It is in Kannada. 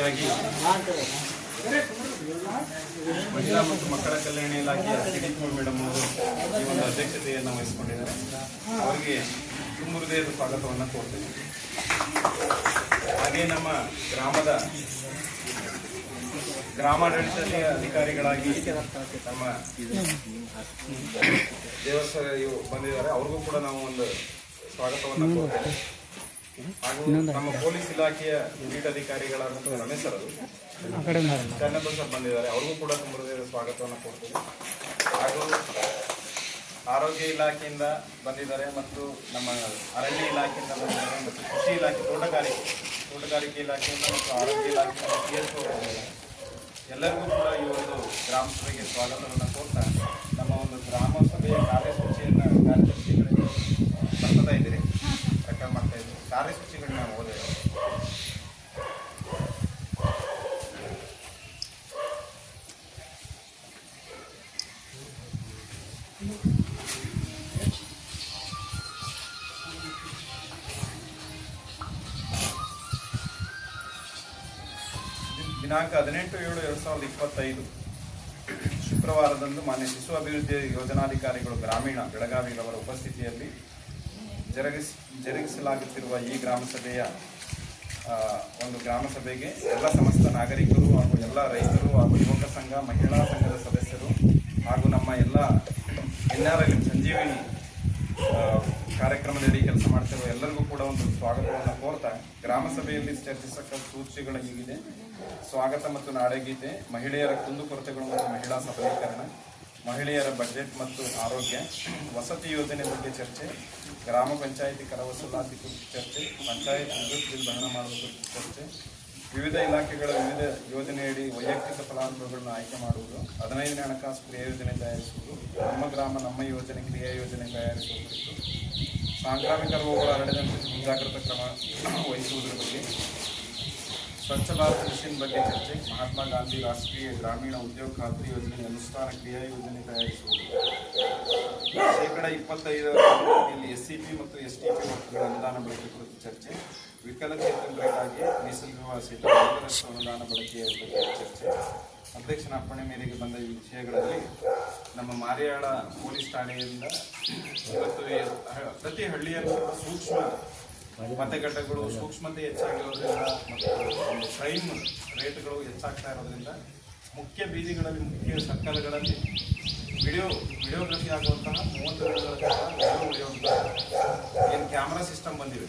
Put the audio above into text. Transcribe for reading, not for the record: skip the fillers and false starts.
ಅತಿಥಿಯಾಗಿ ಮಹಿಳಾ ಮತ್ತು ಮಕ್ಕಳ ಕಲ್ಯಾಣ ಇಲಾಖೆಯ ಸಿಡಿಪಿ ಮೇಡಮ್ ಅವರು ಈ ಒಂದು ಅಧ್ಯಕ್ಷತೆಯನ್ನು ವಹಿಸಿಕೊಂಡಿದ್ದಾರೆ. ಅವರಿಗೆ ತುಂಬ ಹೃದಯದ ಸ್ವಾಗತವನ್ನು ಕೋರ್ತೇನೆ. ಹಾಗೆ ನಮ್ಮ ಗ್ರಾಮದ ಗ್ರಾಮಾಡಳಿತದ ಅಧಿಕಾರಿಗಳಾಗಿ ನಮ್ಮ ದೇವಸ್ಥಾನ ಬಂದಿದ್ದಾರೆ. ಅವ್ರಿಗೂ ಕೂಡ ನಾವು ಒಂದು ಸ್ವಾಗತವನ್ನು ಕೋರ್ತೇವೆ. ಹಾಗೂ ನಮ್ಮ ಪೊಲೀಸ್ ಇಲಾಖೆಯ ಲೀಡ್ ಅಧಿಕಾರಿಗಳಾದಂಥ ರಮೇಶ್ ಅವರು ಚನ್ನಬಸಪ್ಪ ಬಂದಿದ್ದಾರೆ. ಅವ್ರಿಗೂ ಕೂಡ ತುಂಬ ಹೃದಯದ ಸ್ವಾಗತವನ್ನು ಕೊಡ್ತೀವಿ. ಹಾಗೂ ಆರೋಗ್ಯ ಇಲಾಖೆಯಿಂದ ಬಂದಿದ್ದಾರೆ ಮತ್ತು ನಮ್ಮ ಅರಣ್ಯ ಇಲಾಖೆಯಿಂದ ಬಂದಿದ್ದಾರೆ ಮತ್ತು ಕೃಷಿ ಇಲಾಖೆ ತೋಟಗಾರಿಕೆ ಇಲಾಖೆಯಿಂದ ಮತ್ತು ಆರೋಗ್ಯ ಇಲಾಖೆಯಿಂದ PSO ಎಲ್ಲರಿಗೂ ಕೂಡ ಈ ಒಂದು ಗ್ರಾಮ ಸಭೆಗೆ ಸ್ವಾಗತವನ್ನು ಕೊಡ್ತಾ ನಮ್ಮ ಒಂದು ಗ್ರಾಮ ಸಭೆಯ ಕಾರ್ಯಸೂಚಿಯನ್ನು ಕಾರ್ಯದರ್ಶಿಗಳಿಗೆ ಬರ್ತಾ ಇದ್ದೀರಿ, ರೆಕಾರ್ಡ್ ಮಾಡ್ತಾ ಇದ್ದೀವಿ. ಕಾರ್ಯಸೂಚಿಗಳನ್ನ ಓದಿದೆ. ದಿನಾಂಕ 18/7/2025 ಶುಕ್ರವಾರದಂದು ಮಾನ್ಯ ಶಿಶು ಅಭಿವೃದ್ಧಿ ಯೋಜನಾಧಿಕಾರಿಗಳು ಗ್ರಾಮೀಣ ಬೆಳಗಾವಿರವರ ಉಪಸ್ಥಿತಿಯಲ್ಲಿ ಜರುಗಿಸಲಾಗುತ್ತಿರುವ ಈ ಗ್ರಾಮ ಸಭೆಯ ಒಂದು ಗ್ರಾಮ ಸಭೆಗೆ ಎಲ್ಲ ಸಮಸ್ತ ನಾಗರಿಕರು ಹಾಗೂ ಎಲ್ಲ ರೈತರು ಹಾಗೂ ಯುವಕ ಸಂಘ, ಮಹಿಳಾ ಸಂಘದ ಸದಸ್ಯರು ಹಾಗೂ ನಮ್ಮ ಎಲ್ಲ NRL ಸಂಜೀವಿನಿ ಕಾರ್ಯಕ್ರಮದಡಿ ಕೆಲಸ ಮಾಡ್ತಿರುವ ಎಲ್ಲರಿಗೂ ಕೂಡ ಒಂದು ಸ್ವಾಗತವನ್ನು ಕೋರ್ತಾ ಗ್ರಾಮ ಸಭೆಯಲ್ಲಿ ಚರ್ಚಿಸಕ್ಕ ಸೂಚಿಗಳು ಹೀಗಿದೆ: ಸ್ವಾಗತ ಮತ್ತು ನಾಡಗೀತೆ, ಮಹಿಳೆಯರ ಕುಂದುಕೊರತೆಗಳು ಮತ್ತು ಮಹಿಳಾ ಸಬಲೀಕರಣ, ಮಹಿಳೆಯರ ಬಜೆಟ್ ಮತ್ತು ಆರೋಗ್ಯ, ವಸತಿ ಯೋಜನೆ ಬಗ್ಗೆ ಚರ್ಚೆ, ಗ್ರಾಮ ಪಂಚಾಯಿತಿ ಕರ ವಸೂಲಾತಿ ಕುರಿತು ಚರ್ಚೆ, ಪಂಚಾಯತ್ ವಿದ್ಯುತ್ ಬಿಲ್ ಭರಣ ಮಾಡುವ ಕುರಿತು ಚರ್ಚೆ, ವಿವಿಧ ಇಲಾಖೆಗಳ ವಿವಿಧ ಯೋಜನೆಯಡಿ ವೈಯಕ್ತಿಕ ಫಲಾನುಭವಿಗಳನ್ನು ಆಯ್ಕೆ ಮಾಡುವುದು, 15ನೇ ಹಣಕಾಸು ಕ್ರಿಯಾ ಯೋಜನೆ ತಯಾರಿಸುವುದು, ನಮ್ಮ ಗ್ರಾಮ ನಮ್ಮ ಯೋಜನೆ ಕ್ರಿಯಾ ಯೋಜನೆ ತಯಾರಿಸುವ ಕುರಿತು, ಸಾಂಕ್ರಾಮಿಕ ರೋಗಗಳು ಹರಡದಂತೆ ಮುಂಜಾಗ್ರತಾ ಕ್ರಮ ವಹಿಸುವುದರ ಬಗ್ಗೆ, ಸ್ವಚ್ಛ ಭಾರತ್ ಮಿಷನ್ ಬಗ್ಗೆ ಚರ್ಚೆ, ಮಹಾತ್ಮ ಗಾಂಧಿ ರಾಷ್ಟ್ರೀಯ ಗ್ರಾಮೀಣ ಉದ್ಯೋಗ ಖಾತ್ರಿ ಯೋಜನೆ ಅನುಷ್ಠಾನ ಕ್ರಿಯಾ ಯೋಜನೆ ತಯಾರಿಸುವುದು, ಶೇಕಡ 25 SCP ಮತ್ತು STP ಒಕ್ಕೂಟಗಳ ಅನುದಾನ ಬಳಕೆ ಕುರಿತು ಚರ್ಚೆ, ವಿಕಲಚೇತನರಿಗಾಗಿ ಮೀಸಲಿರುವ ಸಹಿತ ಅನುದಾನ ಬಳಕೆಯ ಬಗ್ಗೆ ಚರ್ಚೆ. ಅಧ್ಯಕ್ಷನ ಅಪ್ಪಣೆ ಮೇರೆಗೆ ಬಂದ ಈ ವಿಷಯಗಳಲ್ಲಿ ನಮ್ಮ ಮಾರಿಯಾಳ ಪೊಲೀಸ್ ಠಾಣೆಯಿಂದ ಇವತ್ತು ಪ್ರತಿ ಹಳ್ಳಿಯಲ್ಲೂ ಸೂಕ್ಷ್ಮ ಮತಗಟ್ಟೆಗಳು ಸೂಕ್ಷ್ಮತೆ ಹೆಚ್ಚಾಗಿರೋದ್ರಿಂದ ಮತ್ತು ಒಂದು ಕ್ರೈಮ್ ರೇಟ್ಗಳು ಹೆಚ್ಚಾಗ್ತಾ ಇರೋದ್ರಿಂದ ಮುಖ್ಯ ಬೀದಿಗಳಲ್ಲಿ, ಮುಖ್ಯ ಸರ್ಕಲ್ಗಳಲ್ಲಿ ವಿಡಿಯೋಗ್ರಫಿ ಆಗುವಂತಹ 30 ದಿನಗಳ ಕಾಲ ವಿಡಿಯೋ ಏನು ಕ್ಯಾಮ್ರಾ ಸಿಸ್ಟಮ್ ಬಂದಿವೆ.